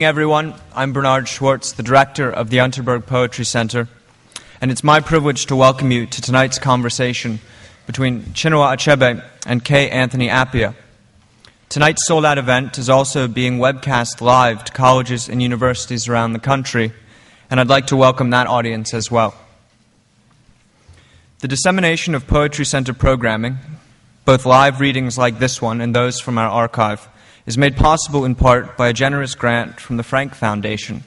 Everyone, I'm Bernard Schwartz, the director of the Unterberg Poetry Center, and it's my privilege to welcome you to tonight's conversation between Chinua Achebe and K. Anthony Appiah. Tonight's sold-out event is also being webcast live to colleges and universities around the country, and I'd like to welcome that audience as well. The dissemination of Poetry Center programming, both live readings like this one and those from our archive, is made possible in part by a generous grant from the Frank Foundation.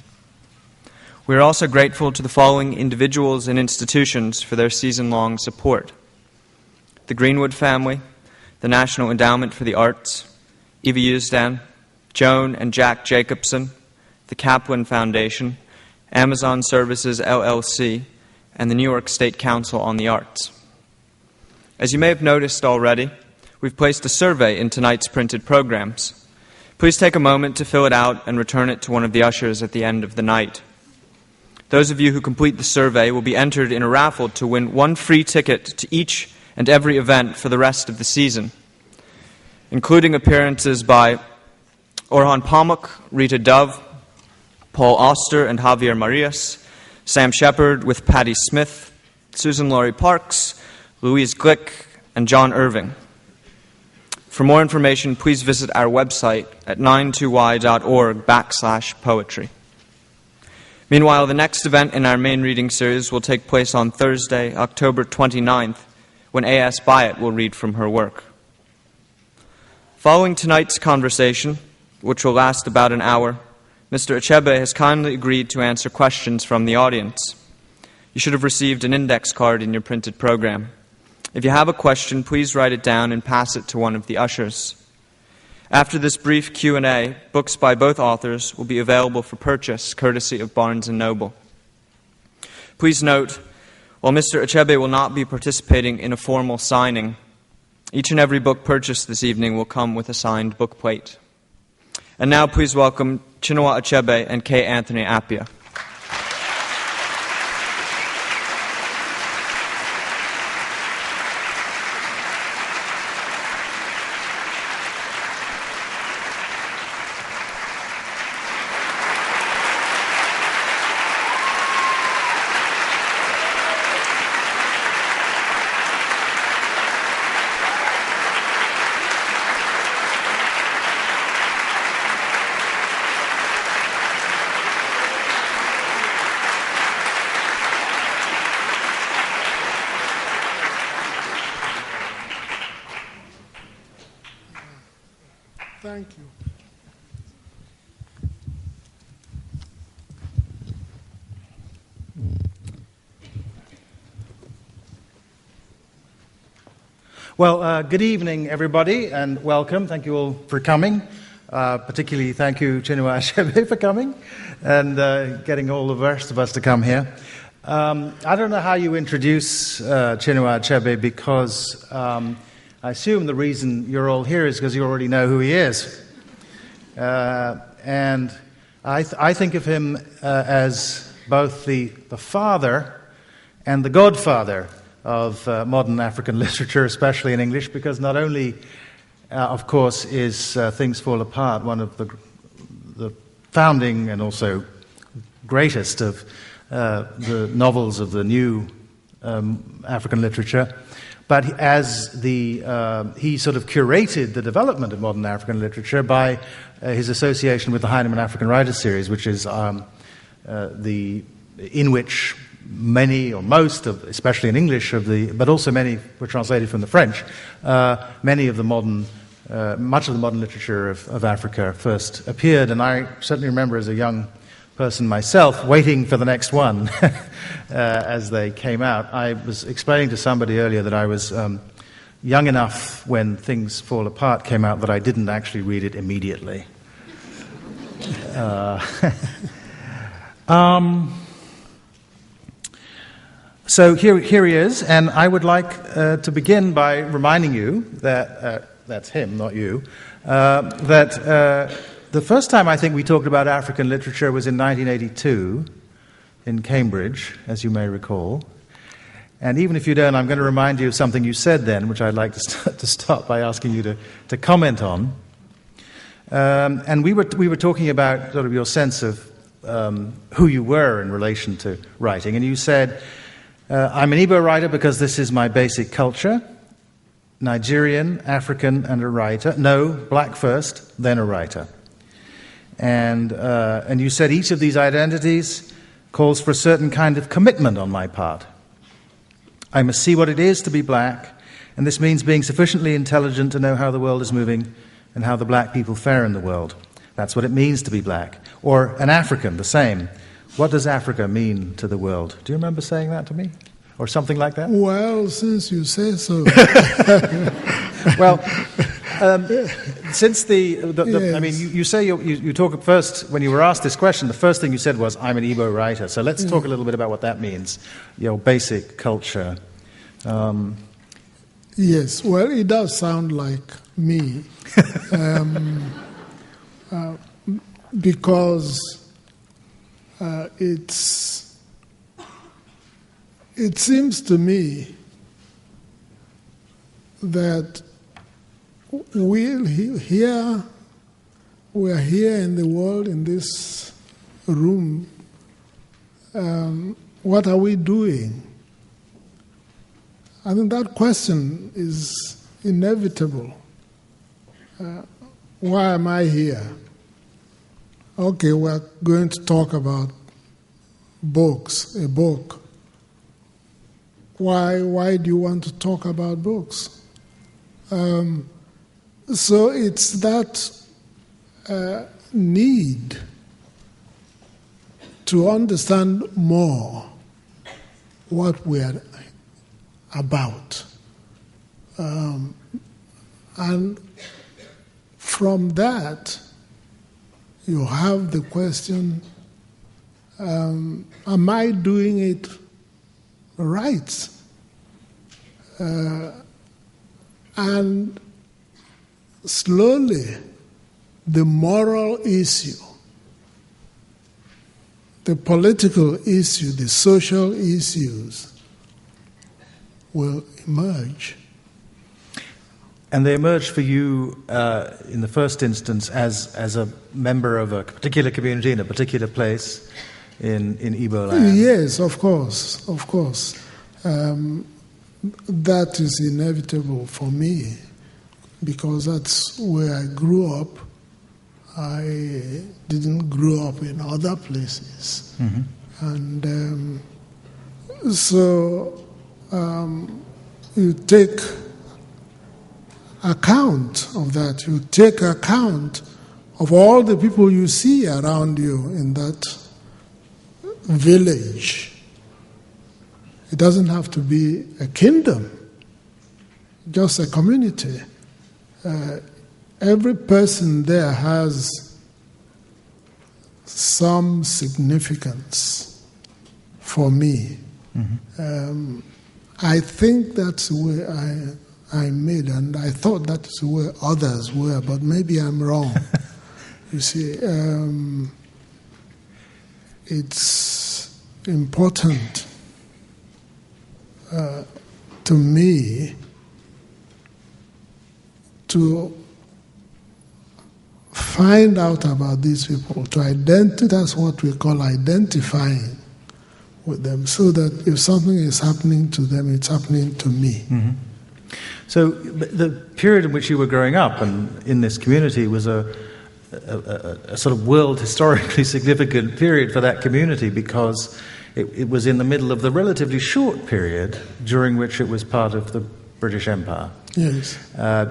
We are also grateful to the following individuals and institutions for their season-long support: the Greenwood family, the National Endowment for the Arts, Eva Usdan, Joan and Jack Jacobson, the Kaplan Foundation, Amazon Services LLC, and the New York State Council on the Arts. As you may have noticed already, we've placed a survey in tonight's printed programs. Please take a moment to fill it out and return it to one of the ushers at the end of the night. Those of you who complete the survey will be entered in a raffle to win one free ticket to each and every event for the rest of the season, including appearances by Orhan Pamuk, Rita Dove, Paul Auster and Javier Marias, Sam Shepard with Patti Smith, Susan Laurie Parks, Louise Glick, and John Irving. For more information, please visit our website at 92y.org/poetry. Meanwhile, the next event in our main reading series will take place on Thursday, October 29th, when A.S. Byatt will read from her work. Following tonight's conversation, which will last about an hour, Mr. Achebe has kindly agreed to answer questions from the audience. You should have received an index card in your printed program. If you have a question, please write it down and pass it to one of the ushers. After this brief Q&A, books by both authors will be available for purchase, courtesy of Barnes & Noble. Please note, while Mr. Achebe will not be participating in a formal signing, each and every book purchased this evening will come with a signed bookplate. And now please welcome Chinua Achebe and K. Anthony Appiah. Thank you. Well, good evening, everybody, and welcome. Thank you all for coming. Particularly thank you, Chinua Achebe, for coming and getting all the rest of us to come here. I don't know how you introduce Chinua Achebe because I assume the reason you're all here is because you already know who he is. And I think of him as both the father and the godfather of modern African literature, especially in English, because not only, of course, is Things Fall Apart one of the founding and also greatest of the novels of the new African literature, but as he sort of curated the development of modern African literature by his association with the Heinemann African Writers series, which is in which many or most of, especially in English, but also many were translated from the French. Many of the much of the modern literature of Africa first appeared, and I certainly remember as a young person myself waiting for the next one as they came out. I was explaining to somebody earlier that I was young enough when Things Fall Apart came out that I didn't actually read it immediately. So here he is, and I would like to begin by reminding you that, that's him, not you, that the first time I think we talked about African literature was in 1982 in Cambridge, as you may recall. And even if you don't, I'm going to remind you of something you said then, which I'd like to start by asking you to comment on. And we were talking about sort of your sense of who you were in relation to writing, and you said, I'm an Igbo writer because this is my basic culture, Nigerian, African, and a writer. No, black first, then a writer. And you said each of these identities calls for a certain kind of commitment on my part. I must see what it is to be black, and this means being sufficiently intelligent to know how the world is moving and how the black people fare in the world. That's what it means to be black. Or an African, the same. What does Africa mean to the world? Do you remember saying that to me? Or something like that? Well, since you say so. Well, since yes. I mean, you say you talk first, when you were asked this question, the first thing you said was, I'm an Igbo writer. So let's talk a little bit about what that means, your basic culture. Yes, well, it does sound like me. Because it seems to me that we're here in the world, in this room. What are we doing? I think that question is inevitable. Why am I here? Okay, we're going to talk about books, a book. Why do you want to talk about books? So it's that need to understand more what we're about. And from that, you have the question, am I doing it right? And slowly, the moral issue, the political issue, the social issues will emerge. And they emerge for you in the first instance as a member of a particular community in a particular place in Igbo land? Yes, of course. That is inevitable for me because that's where I grew up. I didn't grow up in other places. Mm-hmm. And so you take account of that. You take account of all the people you see around you in that village. It doesn't have to be a kingdom, just a community. Every person there has some significance for me. Mm-hmm. I think that's where I'm made, and I thought that's where others were, but maybe I'm wrong. You see, it's important to me to find out about these people, to identify. That's what we call identifying with them, so that if something is happening to them, it's happening to me. Mm-hmm. So the period in which you were growing up and in this community was a sort of world historically significant period for that community because it was in the middle of the relatively short period during which it was part of the British Empire. Yes.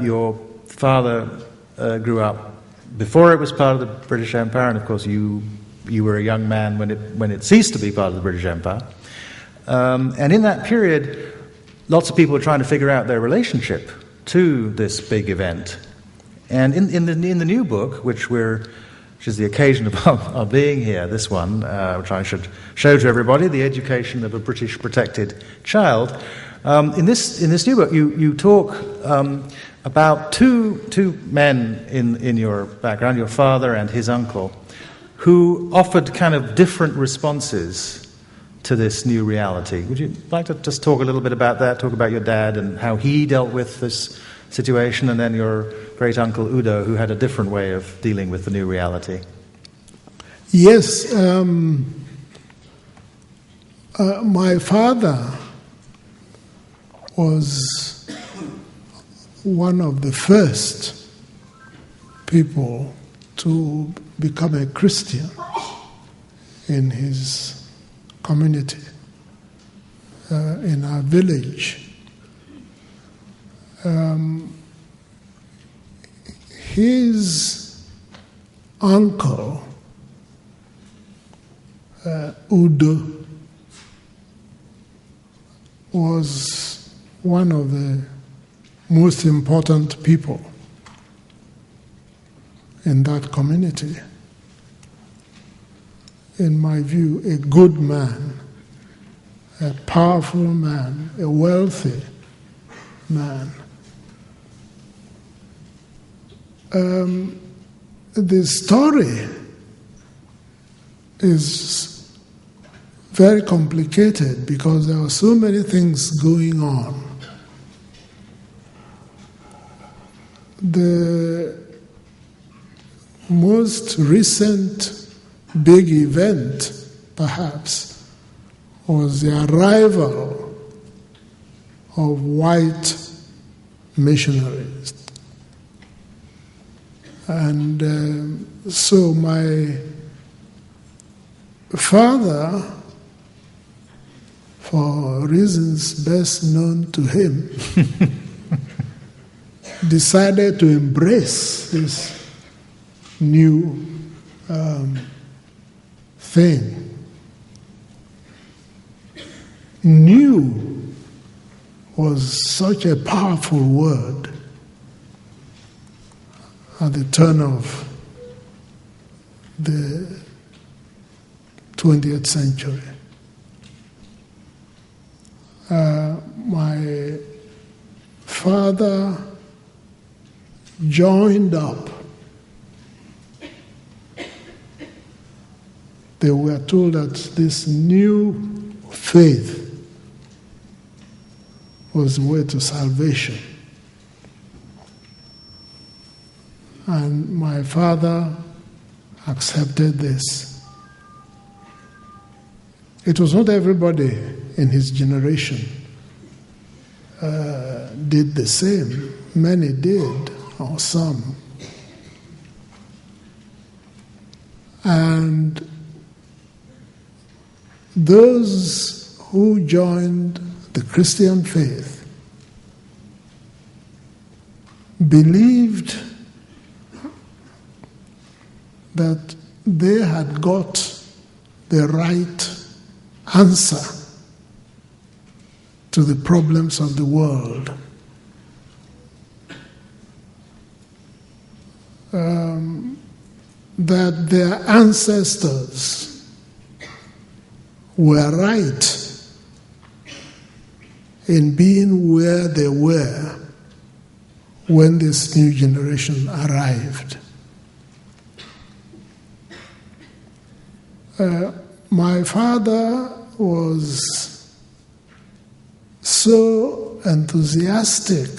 Your father grew up before it was part of the British Empire, and of course you were a young man when it ceased to be part of the British Empire. And in that period, lots of people were trying to figure out their relationship to this big event. And in the new book, which is the occasion of our being here, this one, which I should show to everybody, The Education of a British Protected Child. In this new book, you talk about two men in your background, your father and his uncle, who offered kind of different responses to this new reality. Would you like to just talk a little bit about that, talk about your dad and how he dealt with this situation, and then your great uncle Udo, who had a different way of dealing with the new reality. Yes, my father was one of the first people to become a Christian in his community, in our village. His uncle, Udo, was one of the most important people in that community. In my view, a good man, a powerful man, a wealthy man. The story is very complicated because there are so many things going on. The most recent big event, perhaps, was the arrival of white missionaries. And so my father, for reasons best known to him, decided to embrace this new thing. New was such a powerful word at the turn of the 20th century. My father joined up. They were told that this new faith was the way to salvation. And my father accepted this. It was not everybody in his generation did the same. Many did, or some. And those who joined the Christian faith believed that they had got the right answer to the problems of the world. That their ancestors were right in being where they were when this new generation arrived. My father was so enthusiastic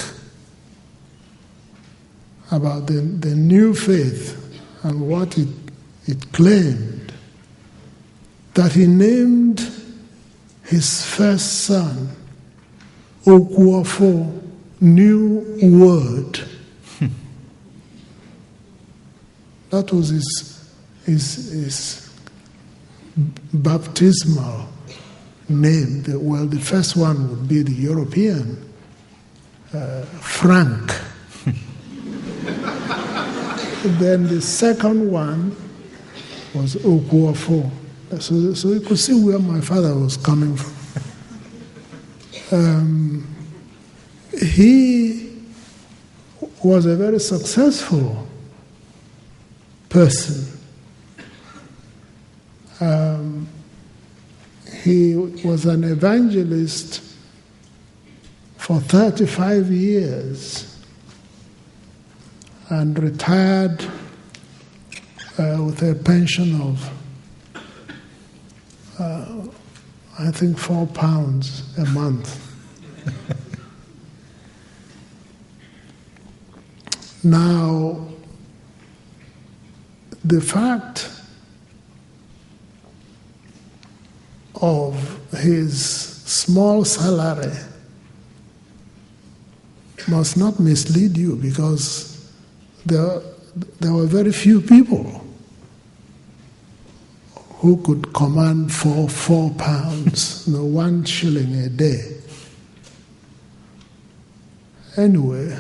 about the new faith and what it claimed that he named his first son Okuafo, new word. That was his baptismal name. Well, the first one would be the European, Frank. Then the second one was Okuafo. So you could see where my father was coming from. He was a very successful person. He was an evangelist for 35 years and retired with a pension of, I think, £4 a month. Now, the fact of his small salary must not mislead you, because there were very few people who could command for £4, £1 a day. Anyway,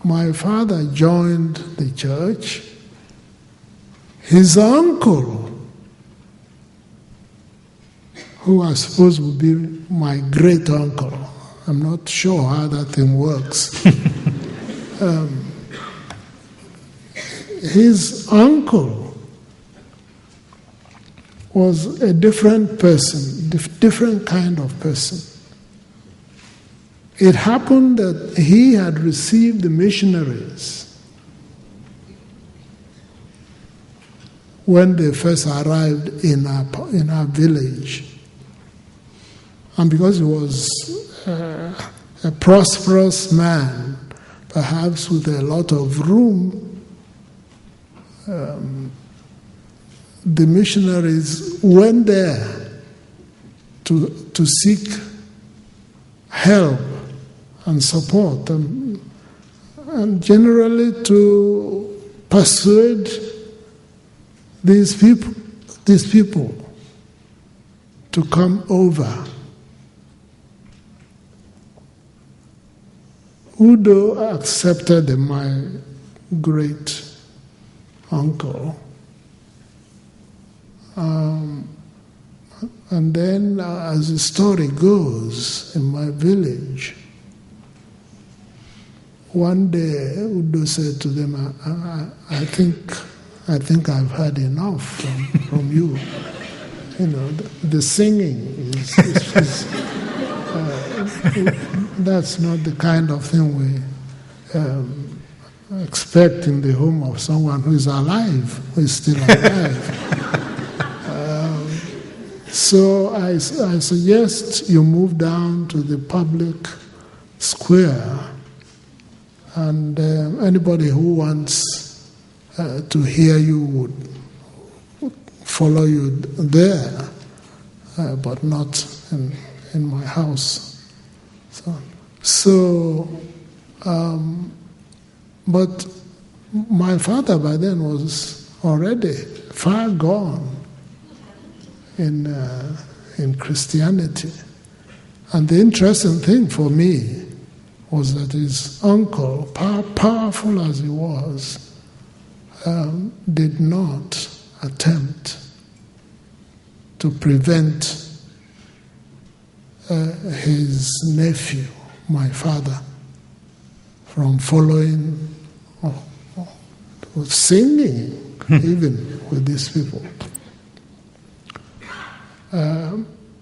my father joined the church. His uncle, who I suppose would be my great uncle, I'm not sure how that thing works. His uncle was a different person, different kind of person. It happened that he had received the missionaries when they first arrived in our village. And because he was a prosperous man, perhaps with a lot of room, the missionaries went there to seek help and support, and generally to persuade these people to come over. Udo accepted my great uncle. And then, as the story goes, in my village, one day Udo said to them, I think I've had enough from you. You know, the singing is that's not the kind of thing we expect in the home of someone who is alive, who is still alive. So I suggest you move down to the public square, and anybody who wants to hear you would follow you there, but not in my house. But my father by then was already far gone in Christianity. And the interesting thing for me was that his uncle, powerful as he was, did not attempt to prevent his nephew, my father, from following or singing even with these people.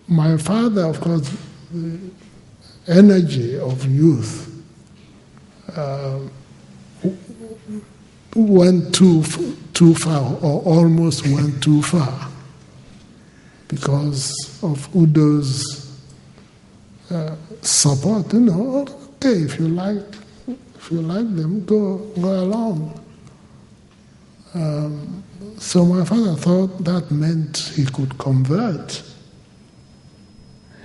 My father, of course, the energy of youth went too far, or almost went too far, because of Udo's support. You know, okay, if you like them, go along. So my father thought that meant he could convert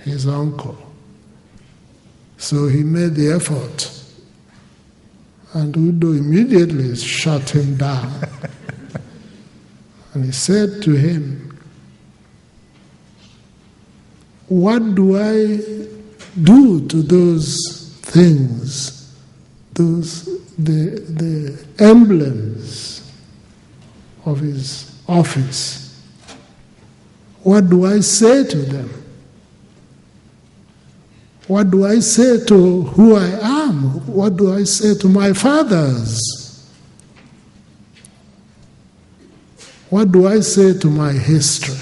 his uncle. So he made the effort, and Udo immediately shut him down. And he said to him, "What do I do to those things, the emblems of his office? What do I say to them? What do I say to who I am? What do I say to my fathers? What do I say to my history?"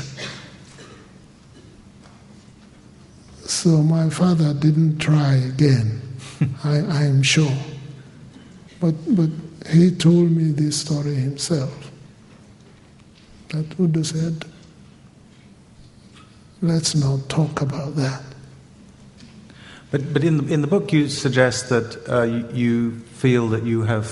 So my father didn't try again, I am sure. But he told me this story himself, that Udo said, "Let's not talk about that." But in the book you suggest that you feel that you have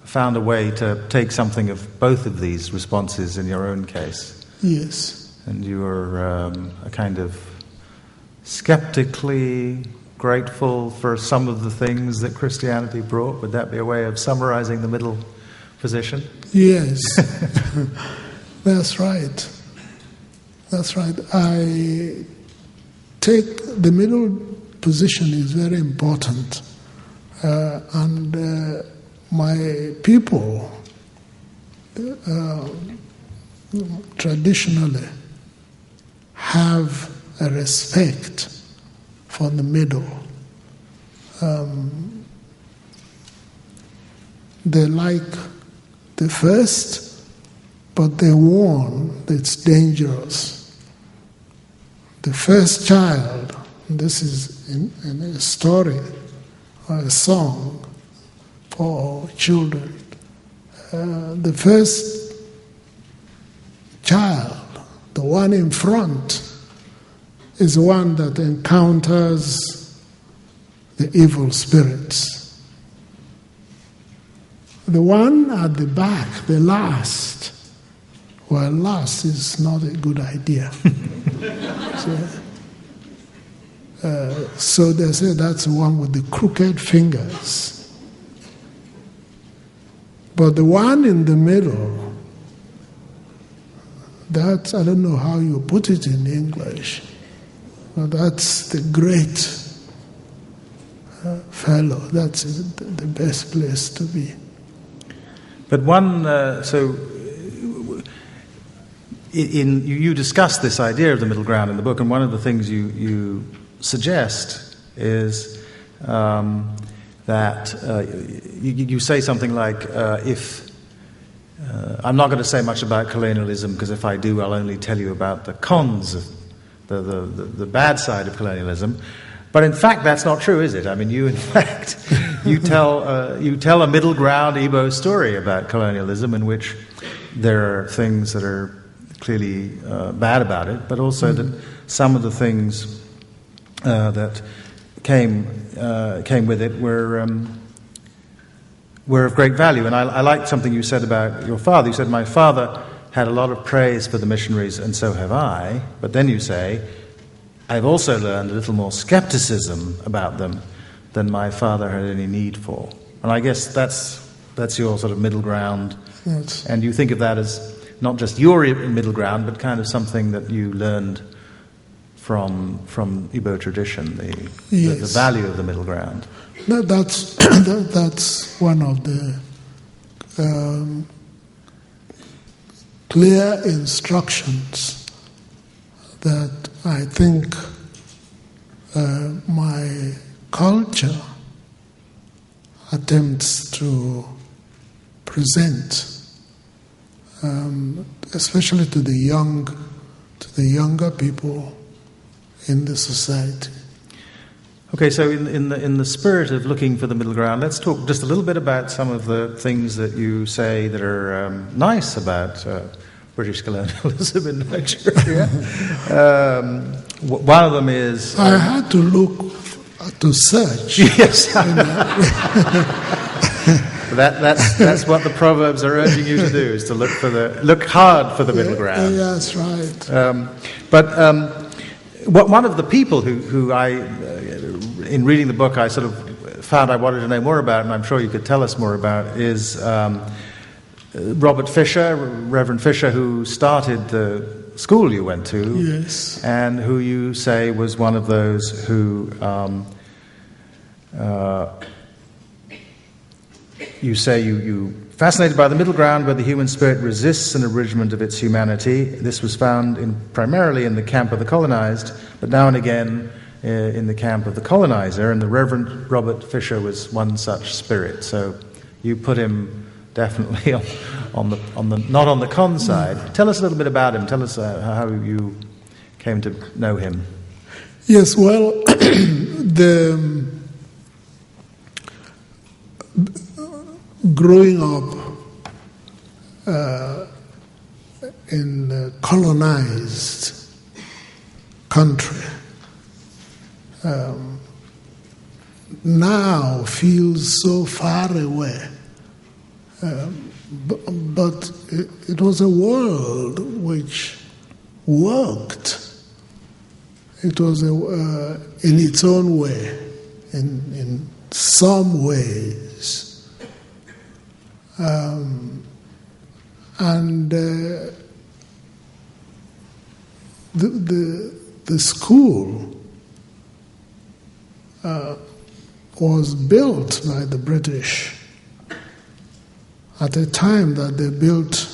found a way to take something of both of these responses in your own case. Yes. And you are a kind of skeptically grateful for some of the things that Christianity brought. Would that be a way of summarizing the middle position? Yes. That's right. That's right. I take the middle position is very important. And my people traditionally have a respect for the middle. They like the first, but they warn that it's dangerous. The first child, this is in a story or a song for children. The first child, the one in front, is the one that encounters the evil spirits. The one at the back, the last, well, last is not a good idea. So they say that's the one with the crooked fingers. But the one in the middle, that's, I don't know how you put it in English, but that's the great fellow. That's the best place to be. But you discuss this idea of the middle ground in the book, and one of the things you suggest is that you say something like, if I'm not going to say much about colonialism, because if I do, I'll only tell you about the cons, the bad side of colonialism. But in fact, that's not true, is it? I mean, you tell a middle ground Igbo story about colonialism, in which there are things that are clearly bad about it, but also that some of the things that came with it were of great value. And I liked something you said about your father. You said, my father had a lot of praise for the missionaries, and so have I. But then you say, I've also learned a little more skepticism about them than my father had any need for. And I guess that's your sort of middle ground. Yes. And you think of that as not just your middle ground, but kind of something that you learned from Igbo tradition, the value of the middle ground. That's one of the clear instructions that I think my culture attempts to present, especially to the younger people in the society. Okay, so in the spirit of looking for the middle ground, let's talk just a little bit about some of the things that you say that are nice about British colonialism in Nigeria. One of them is... I had to look, to search. Yes. That's what the Proverbs are urging you to do, is to look hard for the middle ground. Yeah, that's right. One of the people who I, in reading the book, I sort of found I wanted to know more about, and I'm sure you could tell us more about, is Robert Fisher, Reverend Fisher, who started the school you went to, yes, and who you say was one of those who you say you fascinated by the middle ground where the human spirit resists an abridgment of its humanity. This was found primarily in the camp of the colonized, but now and again in the camp of the colonizer, and the Reverend Robert Fisher was one such spirit. So you put him definitely on the not on the con side. Tell us a little bit about him. Tell us how you came to know him. Yes, well, growing up in a colonized country, now feels so far away. But it was a world which worked. It was in its own way, in some ways. And the school was built by the British at a time that they built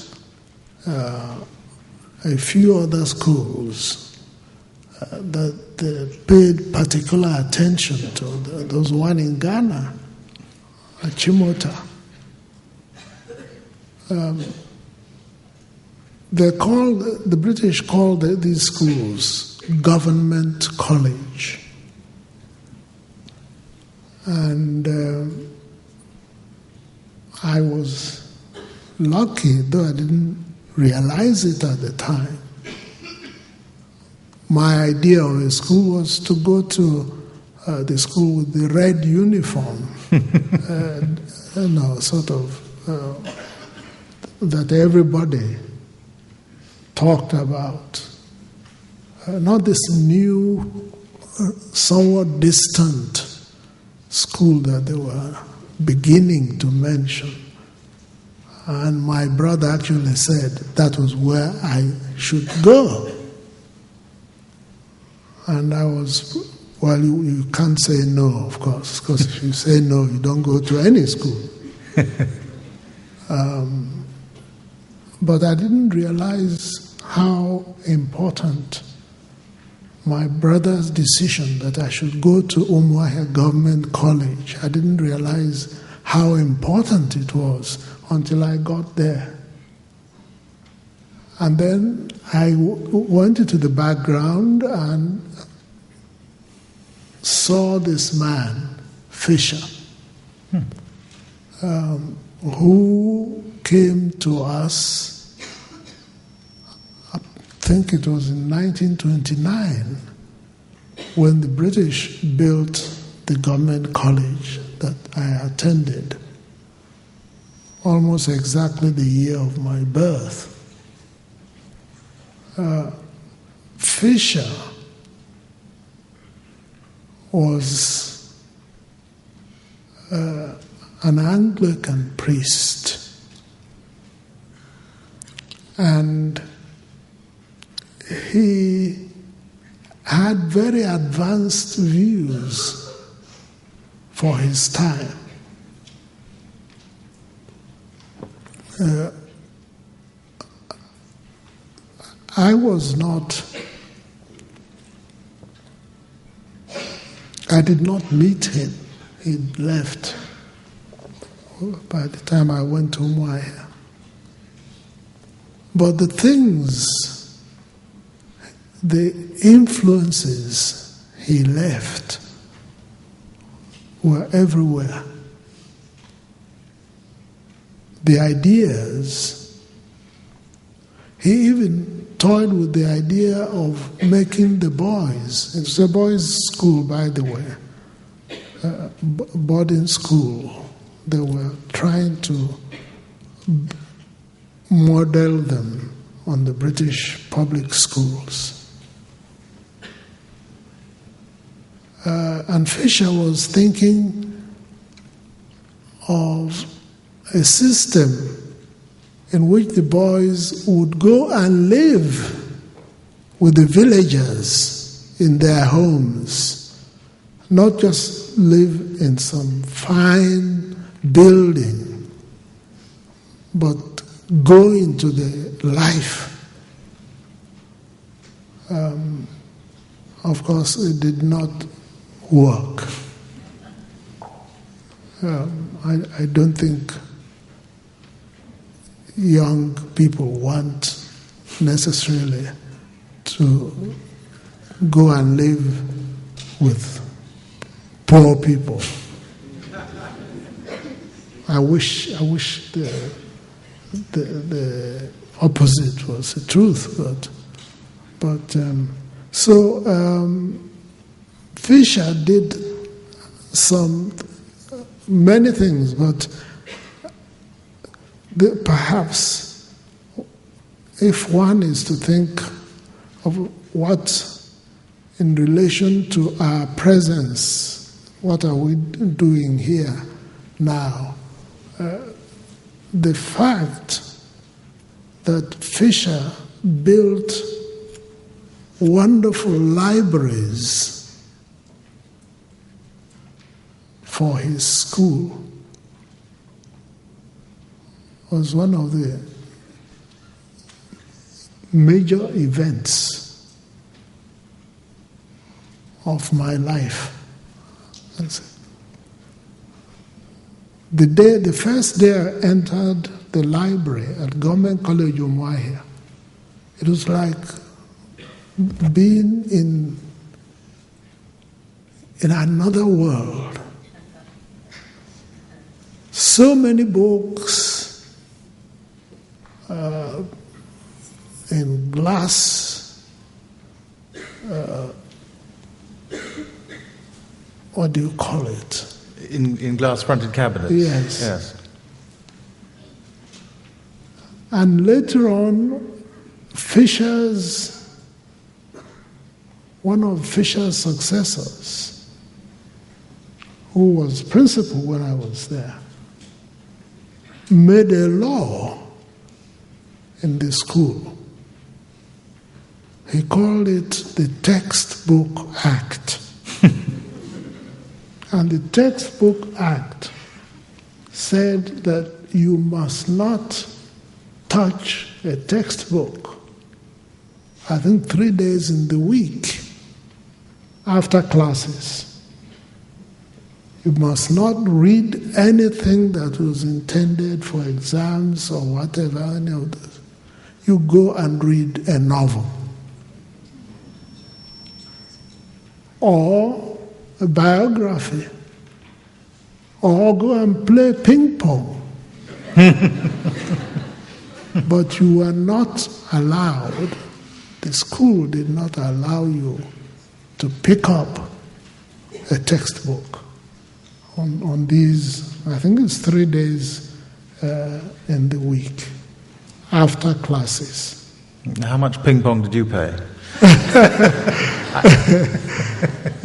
a few other schools that they paid particular attention to. There was one in Ghana, Achimota. The British called these schools government college. And I was lucky, though I didn't realize it at the time. My idea of a school was to go to the school with the red uniform, that everybody talked about. Not this new, somewhat distant school that they were beginning to mention. And my brother actually said that was where I should go. And I was, well, you can't say no, of course, because if you say no, you don't go to any school. But I didn't realize how important my brother's decision that I should go to Umuahia Government College, I didn't realize how important it was until I got there. And then I went into the background and saw this man, Fisher, who came to us, I think it was in 1929, when the British built the government college that I attended, almost exactly the year of my birth. Fisher was an Anglican priest, and he had very advanced views for his time. I did not meet him. He left by the time I went to Umuahia. But the things, the influences he left were everywhere. The ideas, he even toyed with the idea of making the boys, it's a boys' school, by the way, boarding school. They were trying to model them on the British public schools. And Fisher was thinking of a system in which the boys would go and live with the villagers in their homes, not just live in some fine building, but go into the life. Of course, it did not work. I don't think young people want necessarily to go and live with poor people. I wish the opposite was the truth, but Fisher did many things, but perhaps if one is to think of what, in relation to our presence, what are we doing here now? The fact that Fisher built wonderful libraries for his school was one of the major events of my life. The first day I entered the library at Government College Umuahia, it was like being in another world. So many books in glass, what do you call it? In glass-fronted cabinets? Yes. And later on, one of Fisher's successors, who was principal when I was there, made a law in the school. He called it the Textbook Act. And the Textbook Act said that you must not touch a textbook, I think 3 days in the week after classes. You must not read anything that was intended for exams or whatever, any of this. You go and read a novel or a biography, or go and play ping pong. But you were not allowed, the school did not allow you to pick up a textbook on these, I think it's 3 days in the week after classes. How much ping pong did you pay?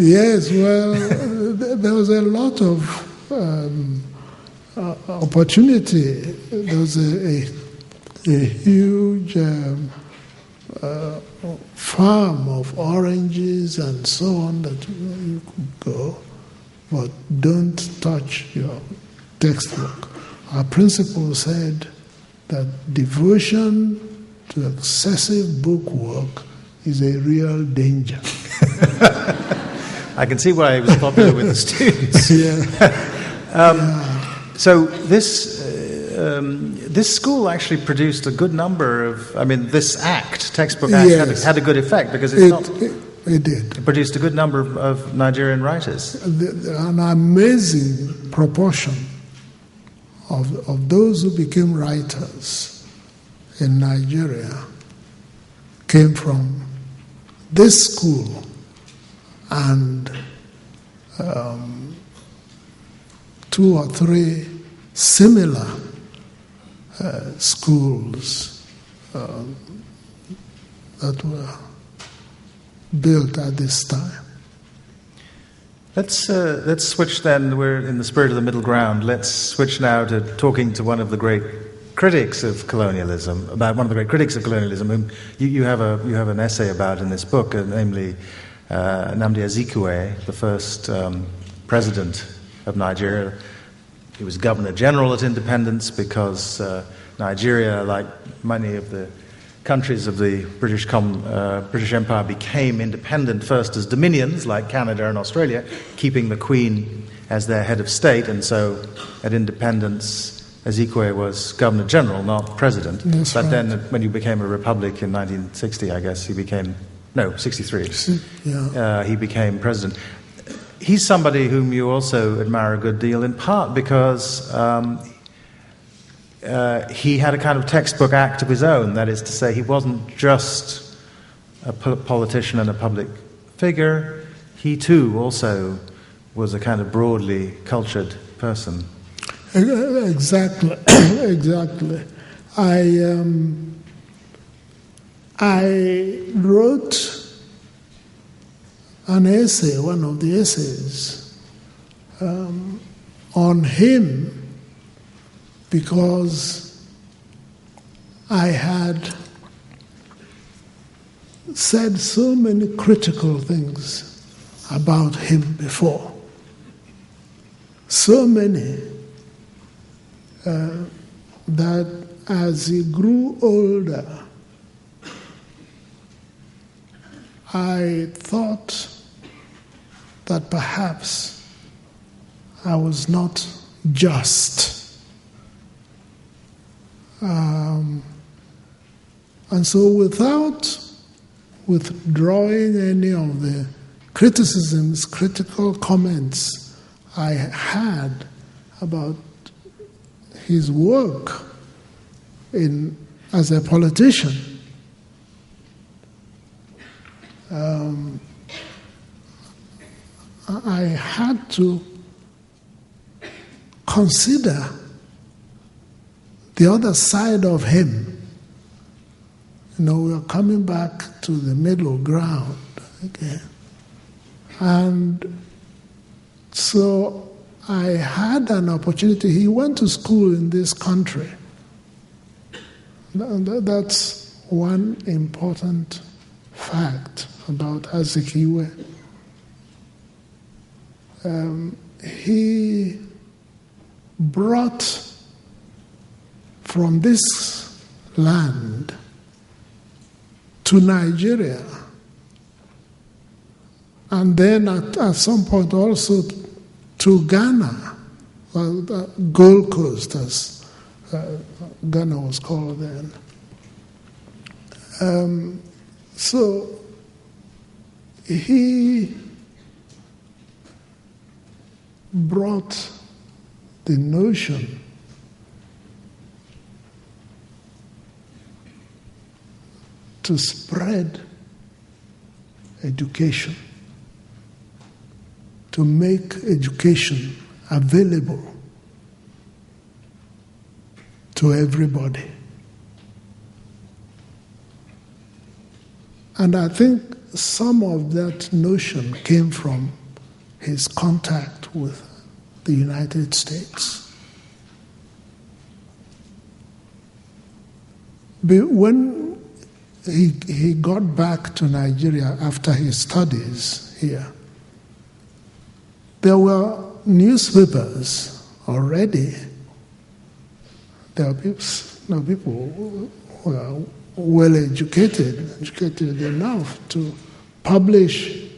Yes, well, there was a lot of opportunity. There was a huge farm of oranges and so on that you could go, but don't touch your textbook. Our principal said that devotion to excessive book work is a real danger. I can see why he was popular with the students. So this school actually produced a good number of, this textbook act, yes, had a good effect because it did. It produced a good number of Nigerian writers. An amazing proportion of those who became writers in Nigeria came from this school and 2 or 3 similar schools that were built at this time. Let's switch then. We're in the spirit of the middle ground. Let's switch now to talking to one of the great critics of colonialism, whom you have an essay about in this book, namely Nnamdi Azikiwe, the first president of Nigeria. He was Governor General at independence because Nigeria, like many of the countries of the British Empire, became independent first as dominions like Canada and Australia, keeping the Queen as their head of state, and so at independence Azikiwe was Governor General, not President. That's but right. Then when you became a republic in 1960, I guess, 63, he became President. He's somebody whom you also admire a good deal, in part because he had a kind of textbook act of his own. That is to say, he wasn't just a politician and a public figure. He too also was a kind of broadly cultured person. Exactly, exactly. I wrote an essay, one of the essays, on him because I had said so many critical things about him before. So many that as he grew older, I thought that perhaps I was not just. And so without withdrawing any of the criticisms, critical comments I had about his work as a politician, I had to consider the other side of him. We're coming back to the middle ground again. And so I had an opportunity. He went to school in this country. That's one important fact about Azikiwe. He brought from this land to Nigeria, and then at some point also to Ghana, Gold Coast, as Ghana was called then. So he brought the notion to spread education, to make education available to everybody. And I think some of that notion came from his contact with the United States. When he got back to Nigeria after his studies here, there were newspapers already. There were people who were well educated enough to publish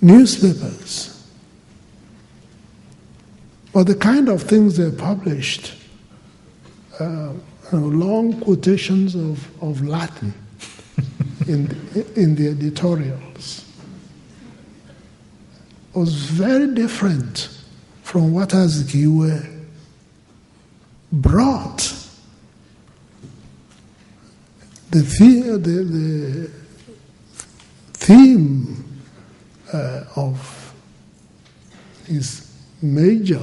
newspapers. But the kind of things they published, long quotations of Latin in the editorials, was very different from what Azikiwe brought. The theme of his major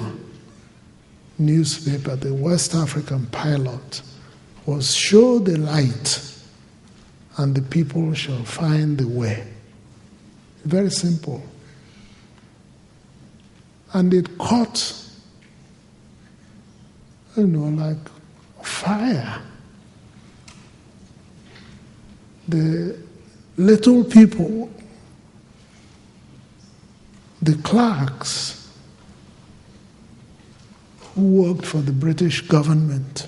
newspaper, the West African Pilot, was "Show the light, and the people shall find the way." Very simple. And it caught, like fire. The little people, the clerks who worked for the British government,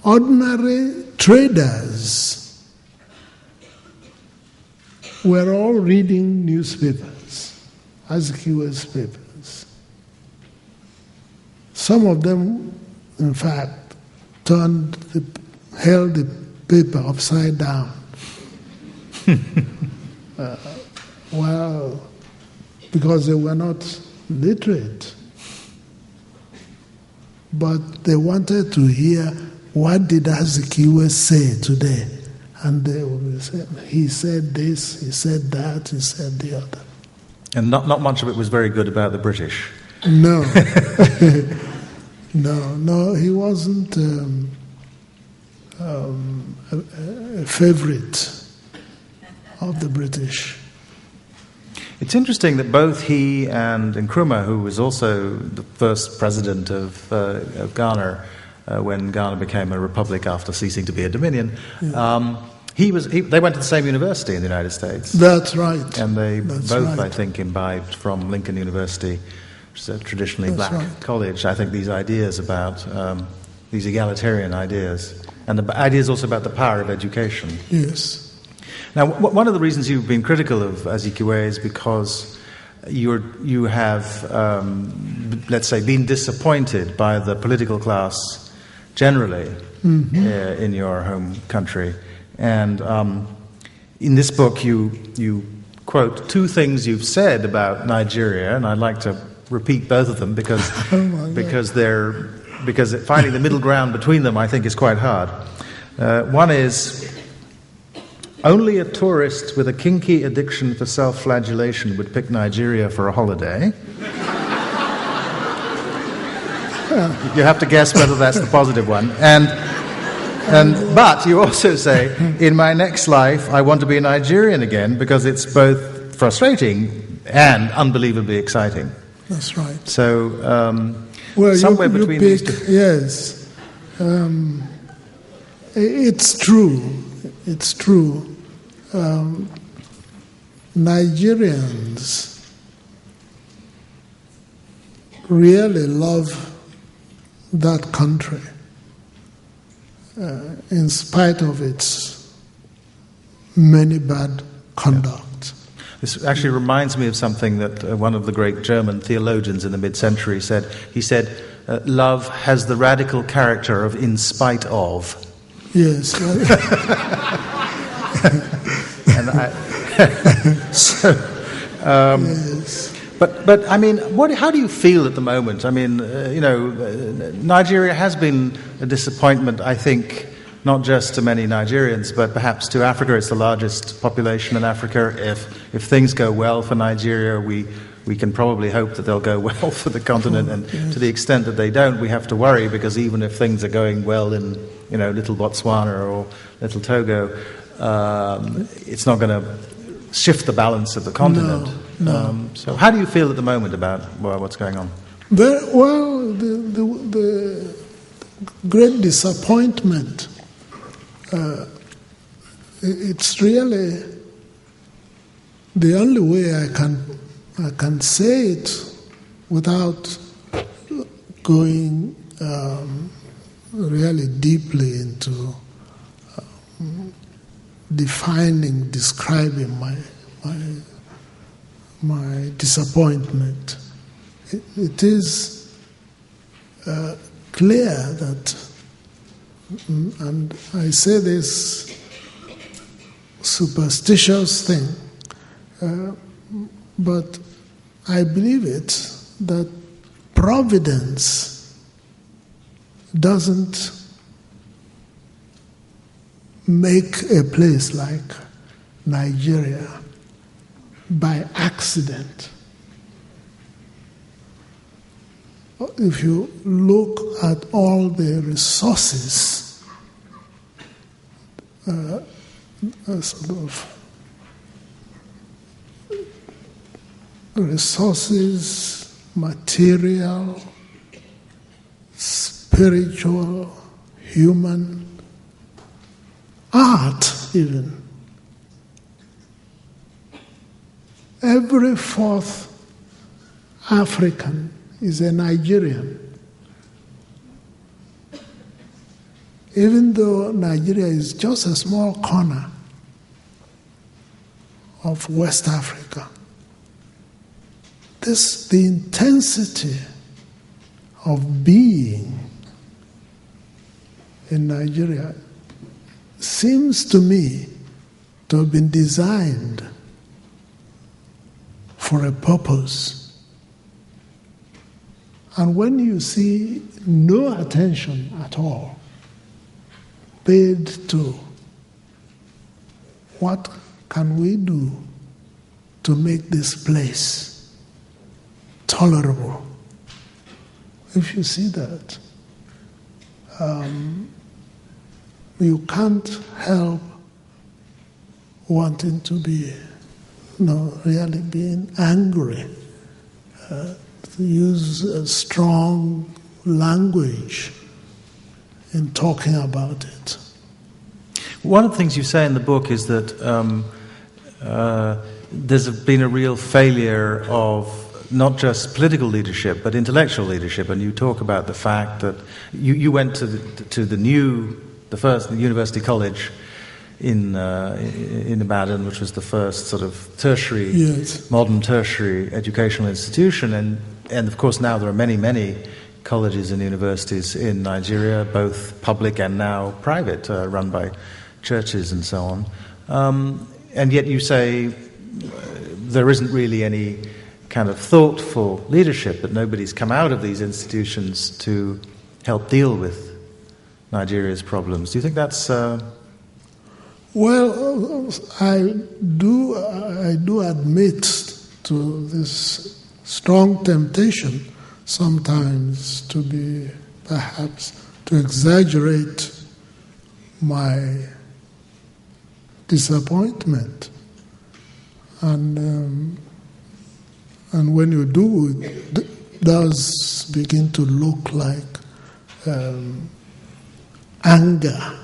ordinary traders were all reading newspapers, Azikiwe's papers. Some of them, in fact, held the paper upside down. Because they were not literate. But they wanted to hear, what did Azikiwe say today And they will say, he said this, he said that, he said the other. And not much of it was very good about the British. No. No, he wasn't a favorite of the British. It's interesting that both he and Nkrumah, who was also the first president of Ghana when Ghana became a republic after ceasing to be a dominion, they went to the same university in the United States. That's right. And they That's both, right. I think, imbibed from Lincoln University, which is a traditionally That's black right. college. I think these ideas about these egalitarian ideas, and the ideas also about the power of education. Yes. Now, one of the reasons you've been critical of Azikiwe is because you have, let's say, been disappointed by the political class generally in your home country. And in this book, you quote two things you've said about Nigeria, and I'd like to repeat both of them because finding the middle ground between them, I think, is quite hard. One is, only a tourist with a kinky addiction for self-flagellation would pick Nigeria for a holiday. You have to guess whether that's the positive one. But you also say, in my next life, I want to be a Nigerian again because it's both frustrating and unbelievably exciting. That's right. So, well, somewhere you between pick, these two. Yes. It's true. It's true. Nigerians really love that country in spite of its many bad conduct. This actually reminds me of something that one of the great German theologians in the mid-century said. He said, love has the radical character of in spite of. Yes. And Yes. But I mean, how do you feel at the moment? I mean, Nigeria has been a disappointment, I think, not just to many Nigerians, but perhaps to Africa. It's the largest population in Africa. If things go well for Nigeria, we can probably hope that they'll go well for the continent. And to the extent that they don't, we have to worry, because even if things are going well in little Botswana or little Togo, it's not going to shift the balance of the continent. No. So how do you feel at the moment about what's going on? The great disappointment, it's really the only way I can say it without going really deeply into describing my disappointment. It is clear that, and I say this superstitious thing, but I believe it, that providence doesn't make a place like Nigeria by accident. If you look at all the resources, material, spiritual, human, art even. Every fourth African is a Nigerian. Even though Nigeria is just a small corner of West Africa, the intensity of being in Nigeria seems to me to have been designed for a purpose. And when you see no attention at all paid to what can we do to make this place tolerable? If you see that, you can't help wanting to be, really being angry, to use a strong language in talking about it. One of the things you say in the book is that there's been a real failure of not just political leadership but intellectual leadership, and you talk about the fact that you went to the first university college in Ibadan, which was the first sort of tertiary, yes, modern tertiary educational institution, and of course now there are many colleges and universities in Nigeria, both public and now private, run by churches and so on. And yet you say there isn't really any kind of thoughtful leadership, that nobody's come out of these institutions to help deal with Nigeria's problems. Do you think that's... Well, I do admit to this strong temptation sometimes to be, perhaps, to exaggerate my disappointment. And when you do, it does begin to look like anger.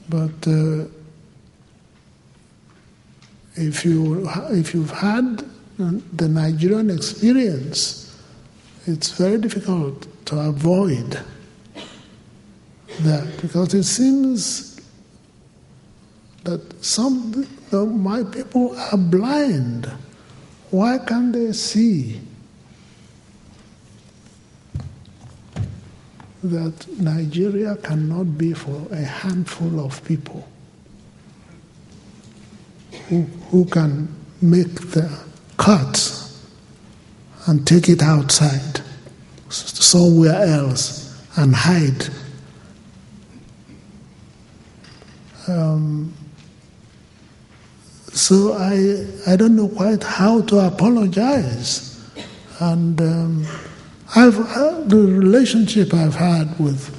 But if you've had the Nigerian experience, it's very difficult to avoid that, because it seems that my people are blind. Why can't they see that Nigeria cannot be for a handful of people who can make the cut and take it outside somewhere else and hide? So I don't know quite how to apologize. And the relationship I've had with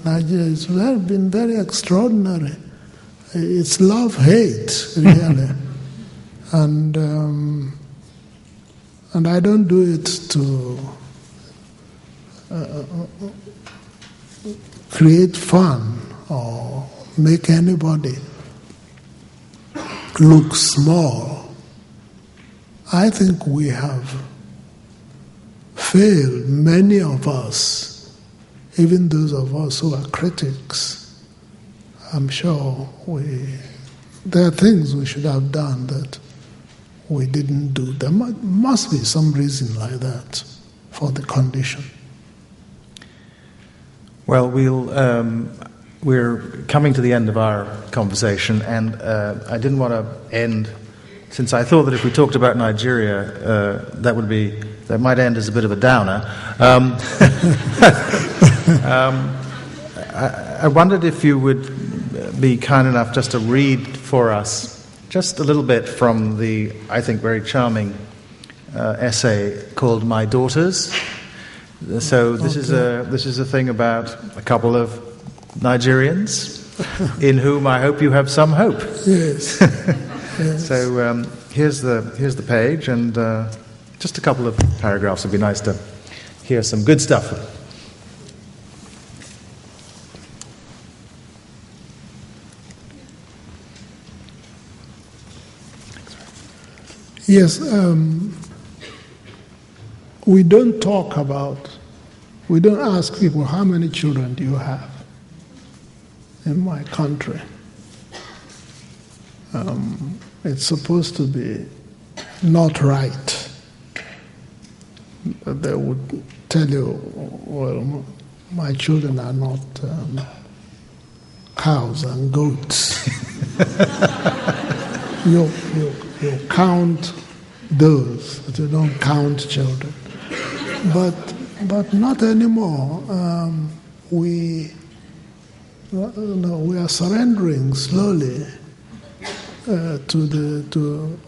Nigeria has been very extraordinary. It's love-hate, really. And I don't do it to create fun or make anybody look small. I think we have failed, many of us, even those of us who are critics. I'm sure there are things we should have done that we didn't do. There must be some reason like that for the condition. Well, we're coming to the end of our conversation, and I didn't want to end, since I thought that if we talked about Nigeria, that might end as a bit of a downer. I wondered if you would be kind enough just to read for us just a little bit from the, I think, very charming essay called "My Daughters." So this is a thing about a couple of Nigerians in whom I hope you have some hope. Yes. Yes. So here's the page, and just a couple of paragraphs. It'd be nice to hear some good stuff. Yes, we don't ask people, how many children do you have in my country? It's supposed to be not right. They would tell you, well, my children are not cows and goats. You count those, but you don't count children. But not anymore. We no, we are surrendering slowly to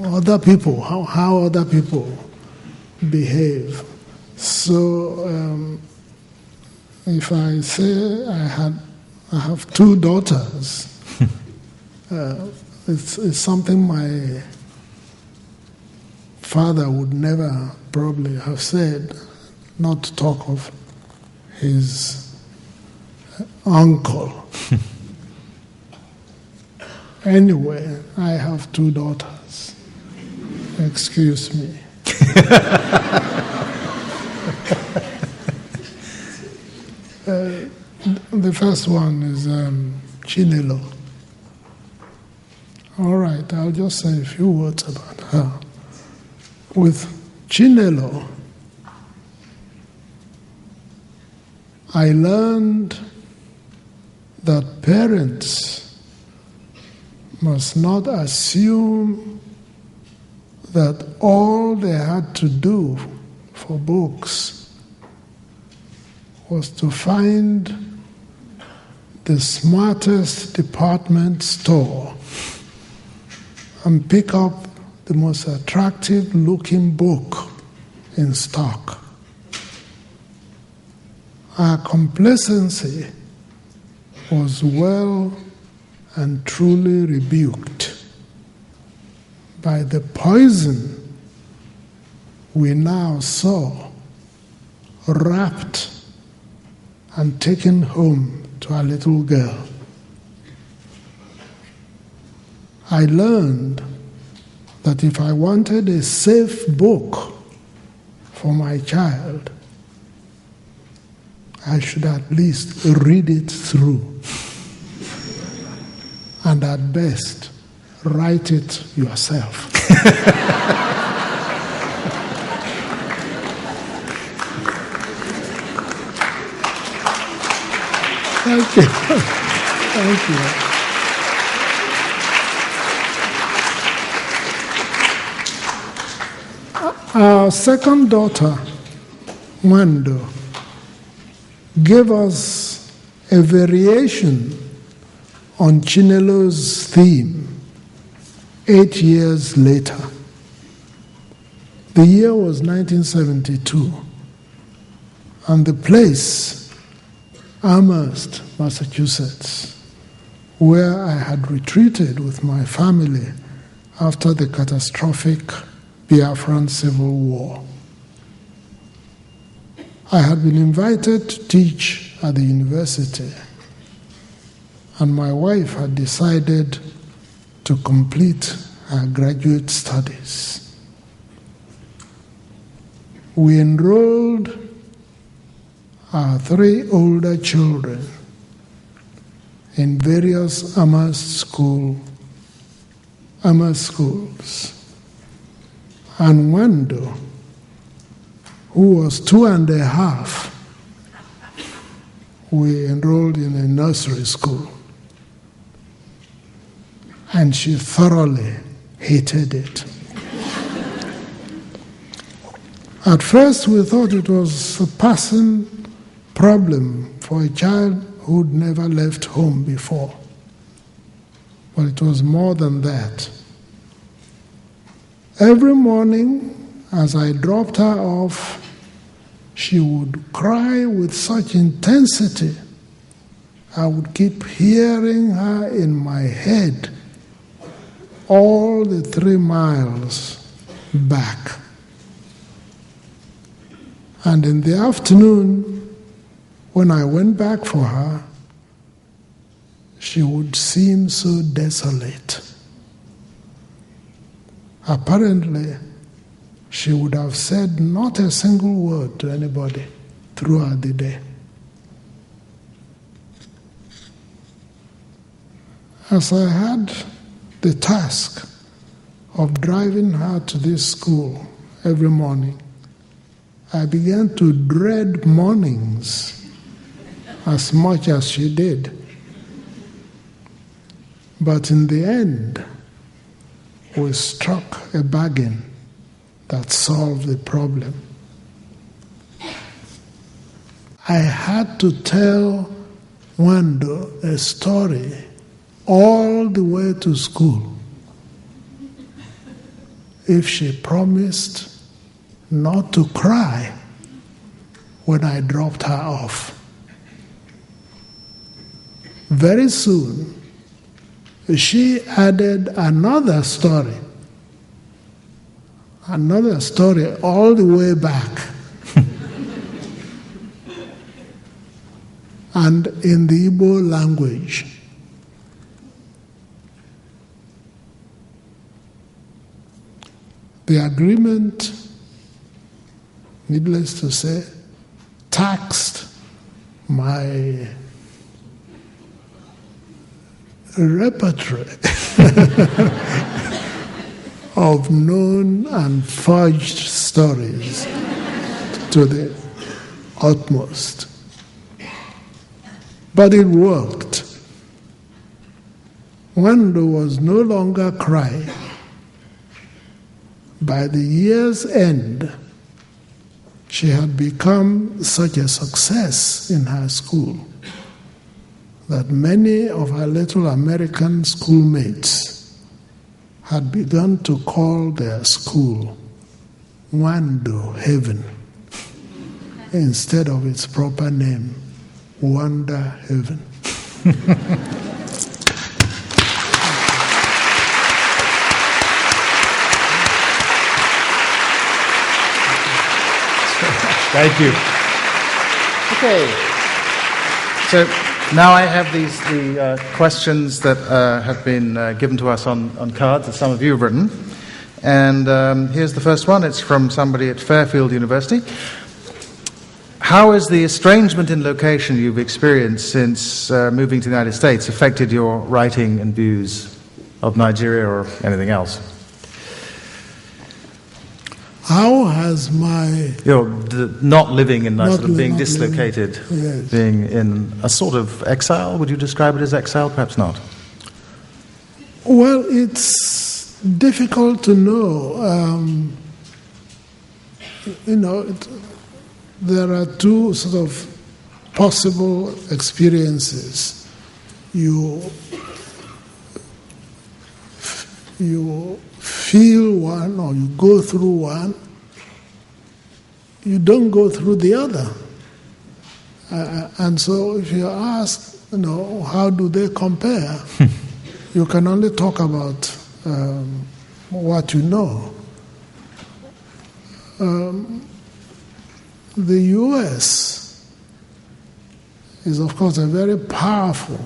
other people, how other people behave. So if I say I have two daughters, it's something my father would never probably have said, not to talk of his uncle. Anyway, I have two daughters. Excuse me. The first one is Chinelo. All right, I'll just say a few words about her. With Chinelo, I learned that parents must not assume that all they had to do for books was to find the smartest department store and pick up the most attractive looking book in stock. Our complacency was well and truly rebuked by the poison we now saw wrapped and taken home to our little girl. I learned that if I wanted a safe book for my child, I should at least read it through, and at best, write it yourself. Thank you. Thank you. Our second daughter, Wando, gave us a variation on Chinelo's theme 8 years later. The year was 1972, and the place, Amherst, Massachusetts, where I had retreated with my family after the catastrophic Biafran Civil War. I had been invited to teach at the university, and my wife had decided to complete her graduate studies. We enrolled our 3 older children in various Amherst schools, and Wando, who was 2.5, we enrolled in a nursery school. And she thoroughly hated it. At first we thought it was a passing problem for a child who'd never left home before. But it was more than that. Every morning, as I dropped her off, she would cry with such intensity, I would keep hearing her in my head all the 3 miles back. And in the afternoon, when I went back for her, she would seem so desolate. Apparently, she would have said not a single word to anybody throughout the day. As I had the task of driving her to this school every morning, I began to dread mornings as much as she did. But in the end, we struck a bargain that solved the problem. I had to tell Wando a story all the way to school if she promised not to cry when I dropped her off. Very soon, she added another story all the way back. And in the Igbo language. The agreement, needless to say, taxed my repertoire of known and forged stories to the utmost. But it worked. Wando was no longer crying. By the year's end, she had become such a success in her school that many of her little American schoolmates had begun to call their school Wando Heaven instead of its proper name, Wonder Heaven. Thank you. Okay. So now I have the questions that have been given to us on cards that some of you have written. And here's the first one. It's from somebody at Fairfield University. How has the estrangement in location you've experienced since moving to the United States affected your writing and views of Nigeria or anything else? How has my... not living in Nigeria, being not dislocated, yes. Being in a sort of exile, would you describe it as exile? Perhaps not. Well, it's difficult to know. There are two sort of possible experiences. You feel one or you go through one, you don't go through the other. And so if you ask, how do they compare? You can only talk about what you know. The U.S. is, of course, a very powerful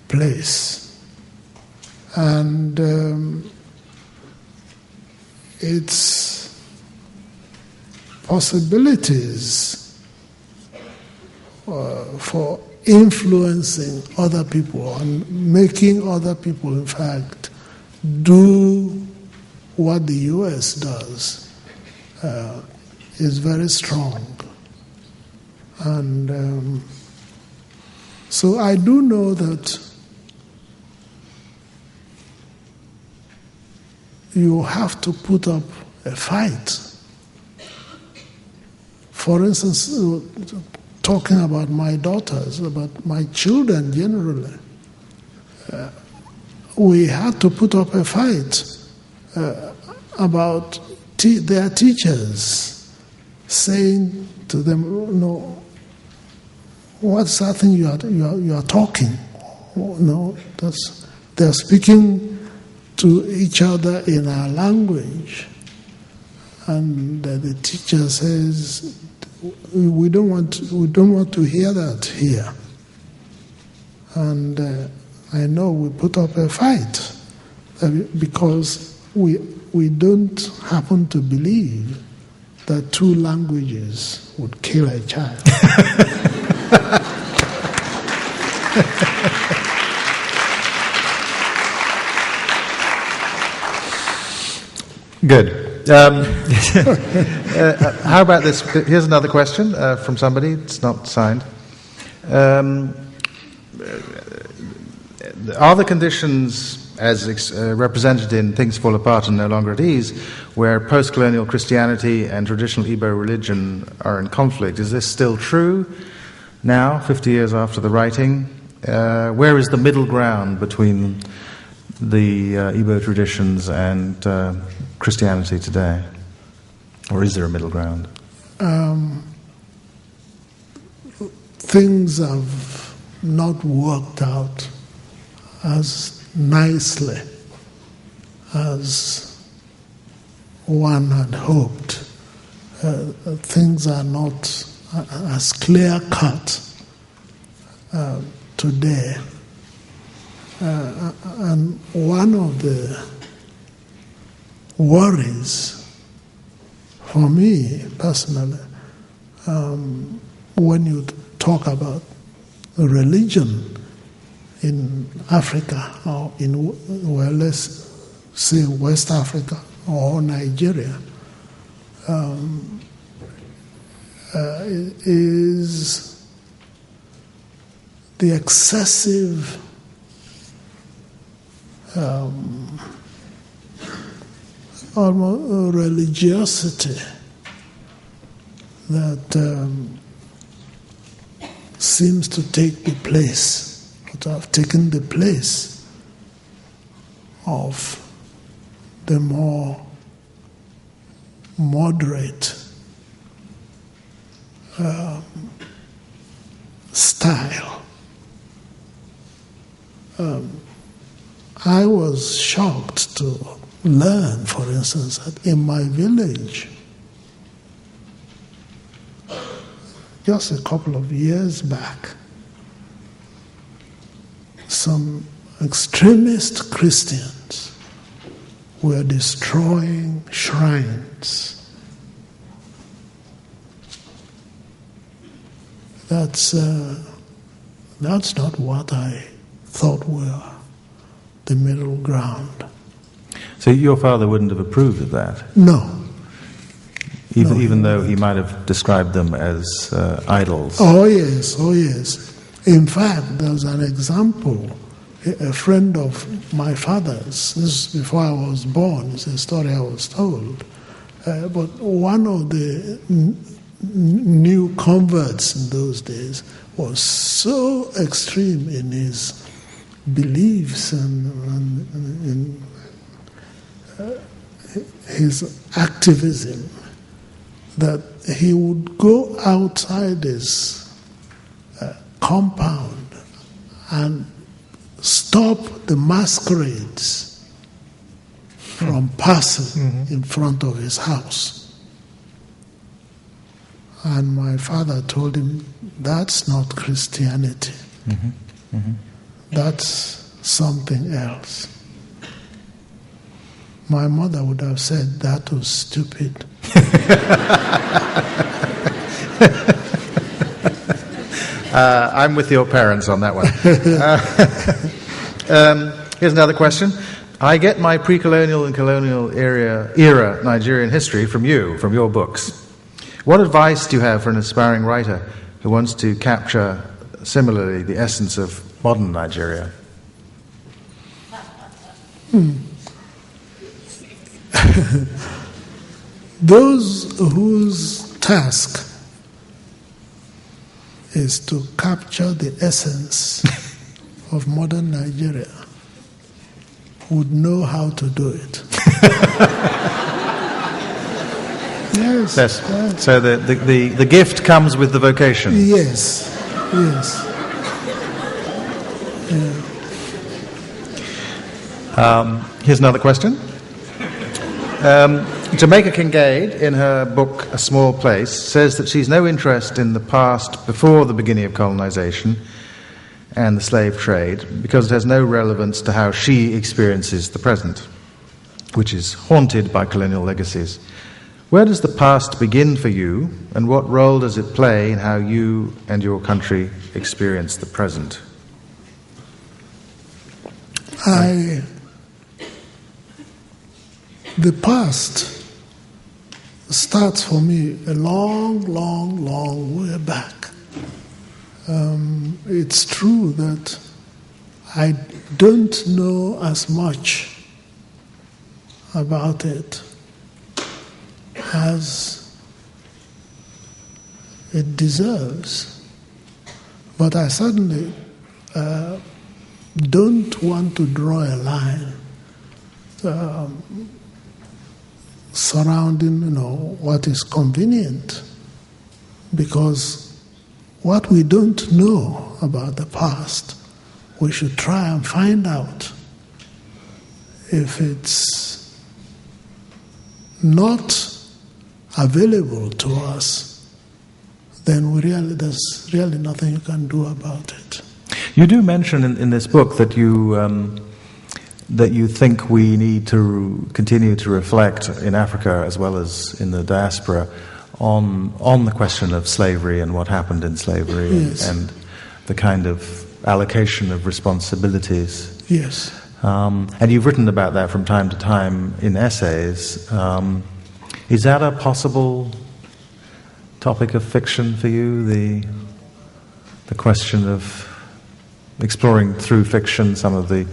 place. And its possibilities for influencing other people and making other people, in fact, do what the U.S. does is very strong. And so I do know that you have to put up a fight. For instance, talking about my daughters, about my children generally, we had to put up a fight about their teachers saying to them, what's that thing you are talking? They're speaking to each other in our language, and the teacher says, we don't want to hear that here. And I know we put up a fight because we don't happen to believe that two languages would kill a child. Good. How about this? Here's another question from somebody. It's not signed. Are the conditions, as represented in Things Fall Apart and No Longer at Ease, where post-colonial Christianity and traditional Igbo religion are in conflict, is this still true? now, 50 years after the writing, where is the middle ground between the Igbo traditions and Christianity today? Or is there a middle ground? Things have not worked out as nicely as one had hoped. Things are not as clear-cut today. And one of the worries for me personally, when you talk about religion in Africa, or let's say West Africa or Nigeria, is the excessive almost religiosity that seems to take the place, to have taken the place of the more moderate style. I was shocked to learn, for instance, that in my village, just a couple of years back, some extremist Christians were destroying shrines. That's not what I thought were the middle ground. So your father wouldn't have approved of that? No. Even though he might have described them as idols? Oh yes. In fact, there was an example. A friend of my father's, this is before I was born, it's a story I was told, but one of the new converts in those days was so extreme in his beliefs and in his activism that he would go outside his compound and stop the masquerades from passing in front of his house. And my father told him, that's not Christianity. That's something else. My mother would have said that was stupid. I'm with your parents on that one. Here's another question. I get my pre-colonial and colonial era Nigerian history from your books. What advice do you have for an aspiring writer who wants to capture similarly the essence of modern Nigeria? Those whose task is to capture the essence of modern Nigeria would know how to do it. Yes. So the gift comes with the vocation. Yes. Yeah. Here's another question. Jamaica Kincaid, in her book A Small Place, says that she's no interest in the past before the beginning of colonization and the slave trade because it has no relevance to how she experiences the present, which is haunted by colonial legacies. Where does the past begin for you, and what role does it play in how you and your country experience the present? The past starts for me a long way back. It's true that I don't know as much about it as it deserves. But I certainly don't want to draw a line surrounding, what is convenient, because what we don't know about the past, we should try and find out. If it's not available to us, then there's really nothing you can do about it. You do mention in this book that you think we need to continue to reflect in Africa as well as in the diaspora on the question of slavery and what happened in slavery, yes, and the kind of allocation of responsibilities. Yes. And you've written about that from time to time in essays. Is that a possible topic of fiction for you? The question of exploring through fiction some of the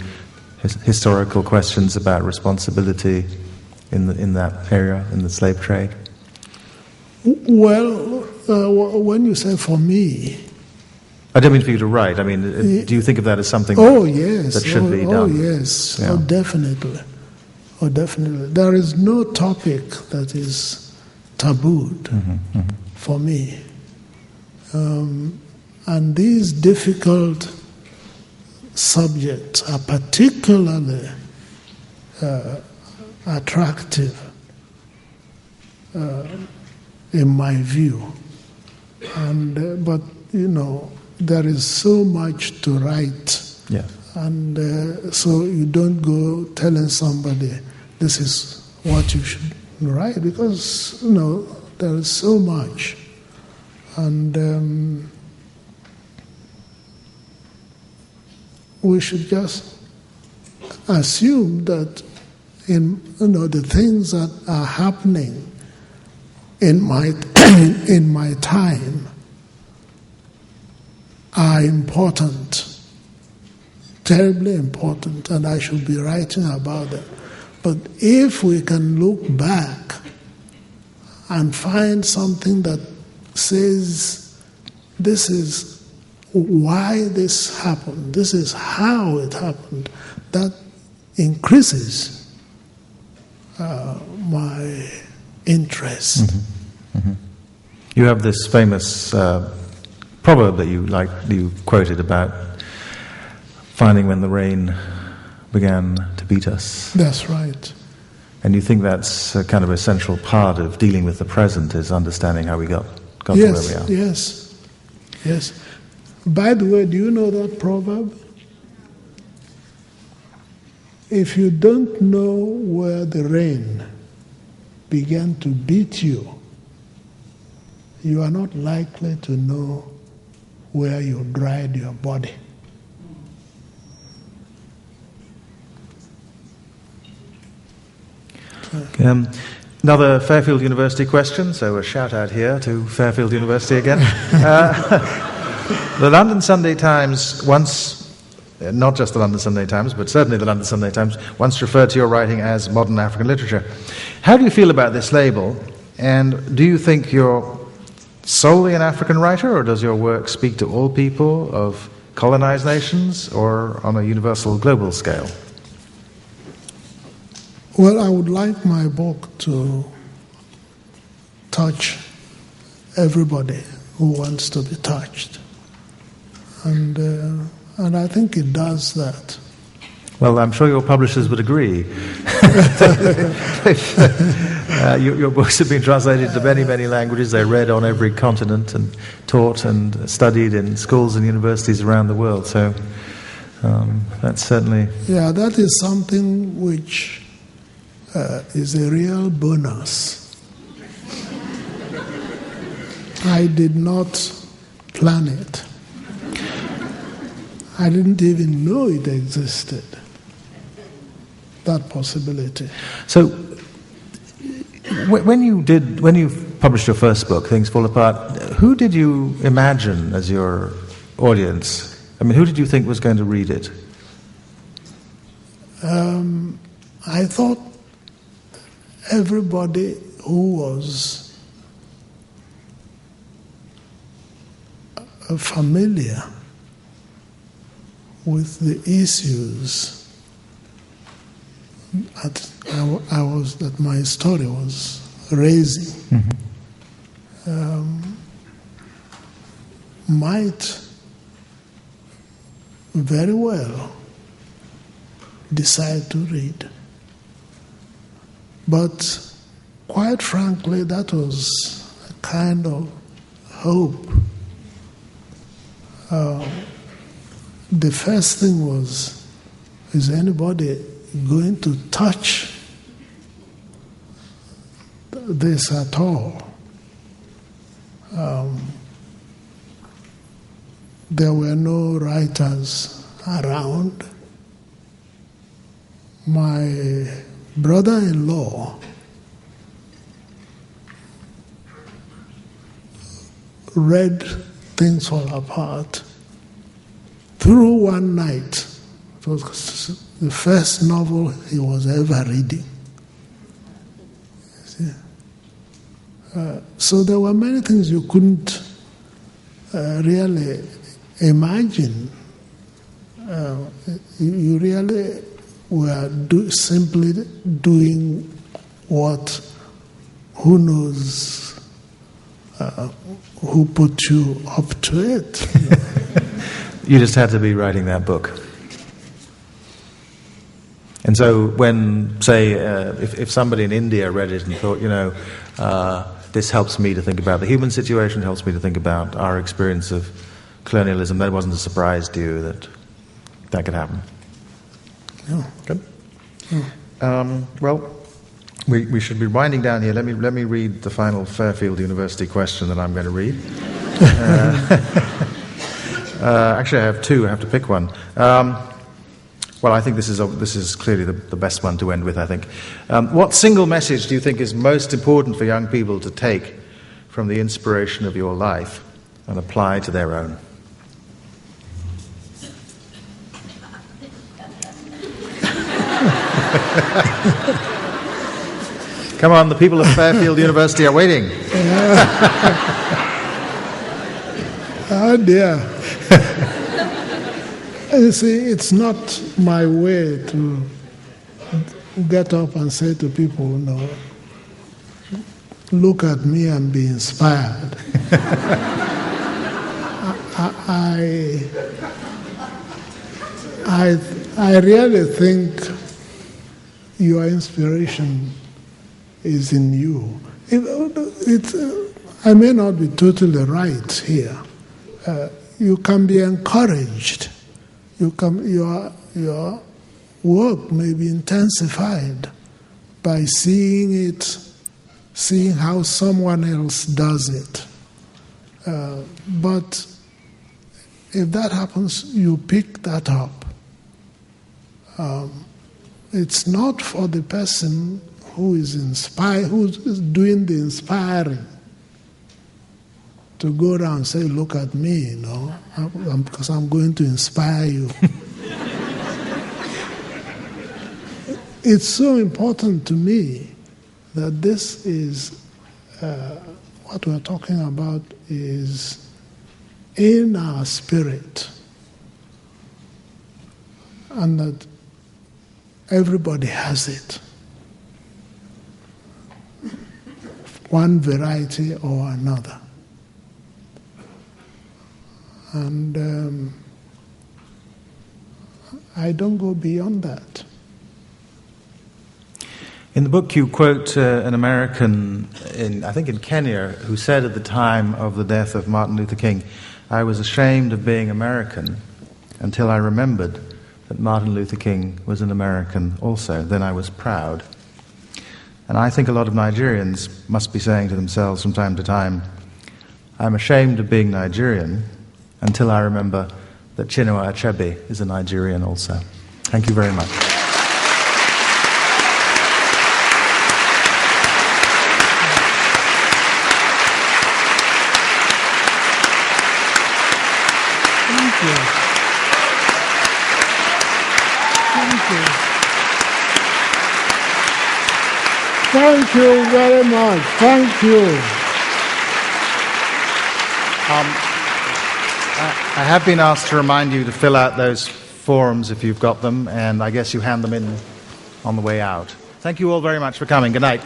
historical questions about responsibility in that area, in the slave trade? Well, when you say for me, I don't mean for you to write. I mean, do you think of that as something yes, that should be done? Oh, yes. Yeah. Definitely. Oh, definitely. There is no topic that is tabooed for me. And these difficult subjects are particularly attractive in my view. And but there is so much to write, and so you don't go telling somebody this is what you should write, because there is so much, and we should just assume that the things that are happening in my time are important, terribly important, and I should be writing about them. But if we can look back and find something that says this is why this happened, this is how it happened, that increases my interest. You have this famous proverb that you quoted about finding when the rain began to beat us. That's right. And you think that's a kind of essential part of dealing with the present, is understanding how we got to where we are. Yes. By the way, do you know that proverb? If you don't know where the rain began to beat you, you are not likely to know where you dried your body. Another Fairfield University question, so a shout out here to Fairfield University again. The London Sunday Times once, not just the London Sunday Times, but certainly the London Sunday Times, once referred to your writing as modern African literature. How do you feel about this label, and do you think you're solely an African writer, or does your work speak to all people of colonized nations, or on a universal global scale? Well, I would like my book to touch everybody who wants to be touched. And I think it does that. Well, I'm sure your publishers would agree. Your books have been translated to many, many languages. They're read on every continent and taught and studied in schools and universities around the world. So that's certainly... Yeah, that is something which is a real bonus. I did not plan it. I didn't even know it existed, that possibility. So, when you published your first book, Things Fall Apart, who did you imagine as your audience? I mean, who did you think was going to read it? I thought everybody who was familiar with the issues that my story was raising, might very well decide to read. But quite frankly, that was a kind of hope. The first thing was, is anybody going to touch this at all? There were no writers around. My brother-in-law read Things Fall Apart through one night. It was the first novel he was ever reading. So there were many things you couldn't really imagine. You really were simply doing what, who knows, who put you up to it. You just had to be writing that book. And so when, say, if somebody in India read it and thought, this helps me to think about the human situation, helps me to think about our experience of colonialism, that wasn't a surprise to you that could happen? No. Good. Well, we should be winding down here. Let me read the final Fairfield University question that I'm going to read. Actually, I have two. I have to pick one. Well, I think this is clearly the best one to end with, I think. What single message do you think is most important for young people to take from the inspiration of your life and apply to their own? Come on, the people of Fairfield University are waiting. Oh dear. You see, it's not my way to get up and say to people, look at me and be inspired. I really think your inspiration is in you. I may not be totally right here. You can be encouraged. Your work may be intensified by seeing how someone else does it. But if that happens, you pick that up. It's not for the person who's doing the inspiring to go around and say, look at me, because I'm going to inspire you. It's so important to me that this is, what we're talking about is in our spirit, and that everybody has it, one variety or another. And I don't go beyond that. In the book you quote an American, I think in Kenya, who said at the time of the death of Martin Luther King, I was ashamed of being American until I remembered that Martin Luther King was an American also. Then I was proud. And I think a lot of Nigerians must be saying to themselves from time to time, I'm ashamed of being Nigerian until I remember that Chinua Achebe is a Nigerian also. Thank you very much. Thank you. Thank you. Thank you very much. Thank you. I have been asked to remind you to fill out those forms if you've got them, and I guess you hand them in on the way out. Thank you all very much for coming. Good night.